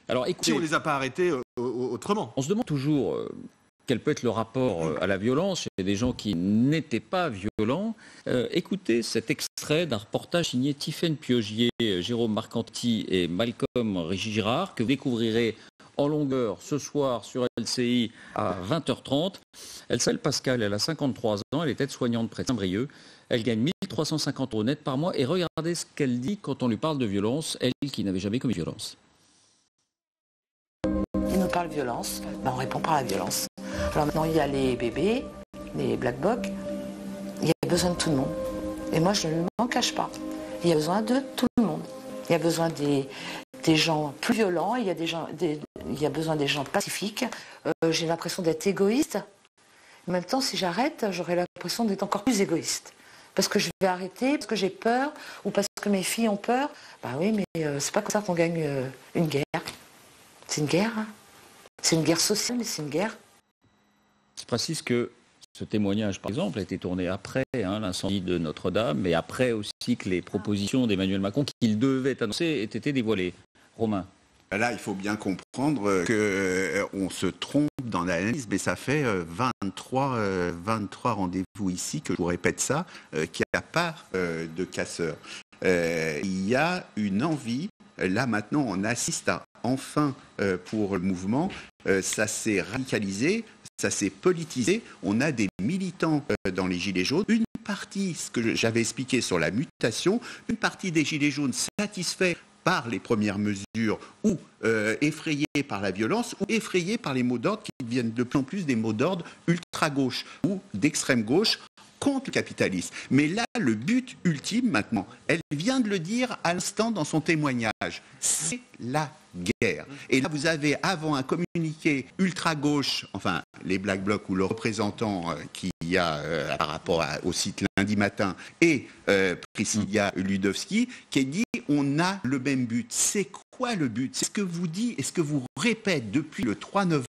Alors, Si écoutez, on ne les a pas arrêtés autrement. on se demande toujours quel peut être le rapport à la violence. Il y a des gens qui n'étaient pas violents. Écoutez cet extrait d'un reportage signé Tiffaine Piogier, Jérôme Marcanti et Malcolm Girard, que vous découvrirez en longueur ce soir sur LCI à 20h30. Elle s'appelle Pascal, elle a 53 ans, elle est aide-soignante près de Saint-Brieuc. Elle gagne 1350 € net par mois. Et regardez ce qu'elle dit quand on lui parle de violence, elle qui n'avait jamais commis violence. Ils nous parlent violence, on répond par la violence. Alors maintenant, il y a les bébés, les black blocs, il y a besoin de tout le monde. Et moi, je ne m'en cache pas. Il y a besoin de tout le monde. Il y a besoin des gens plus violents, il y a besoin des gens pacifiques. J'ai l'impression d'être égoïste. En même temps, si j'arrête, j'aurai l'impression d'être encore plus égoïste. Parce que je vais arrêter, parce que j'ai peur, ou parce que mes filles ont peur. Bah oui, mais c'est pas comme ça qu'on gagne une guerre. C'est une guerre. Hein. C'est une guerre sociale, mais c'est une guerre. Je précise que ce témoignage, par exemple, a été tourné après l'incendie de Notre-Dame, mais après aussi que les propositions d'Emmanuel Macron qu'il devait annoncer aient été dévoilées. Romain. Là, il faut bien comprendre qu'on se trompe dans l'analyse, mais ça fait 23 rendez-vous ici que je vous répète ça, qu'il n'y a pas de casseurs. Il y a une envie, là maintenant on assiste à enfin pour le mouvement, ça s'est radicalisé, ça s'est politisé, on a des militants dans les Gilets jaunes, une partie, ce que j'avais expliqué sur la mutation, une partie des Gilets jaunes satisfaits par les premières mesures ou effrayés par la violence ou effrayés par les mots d'ordre qui deviennent de plus en plus des mots d'ordre ultra-gauche ou d'extrême-gauche contre le capitalisme. Mais là, le but ultime maintenant, elle vient de le dire à l'instant dans son témoignage, c'est la guerre. Et là, vous avez avant un communiqué ultra-gauche, enfin les Black Blocs ou le représentant qu'il y a par rapport au site lundi matin et Priscilla Ludowski, qui a dit on a le même but. C'est quoi le but? C'est ce que vous dit et ce que vous répète depuis le 3 novembre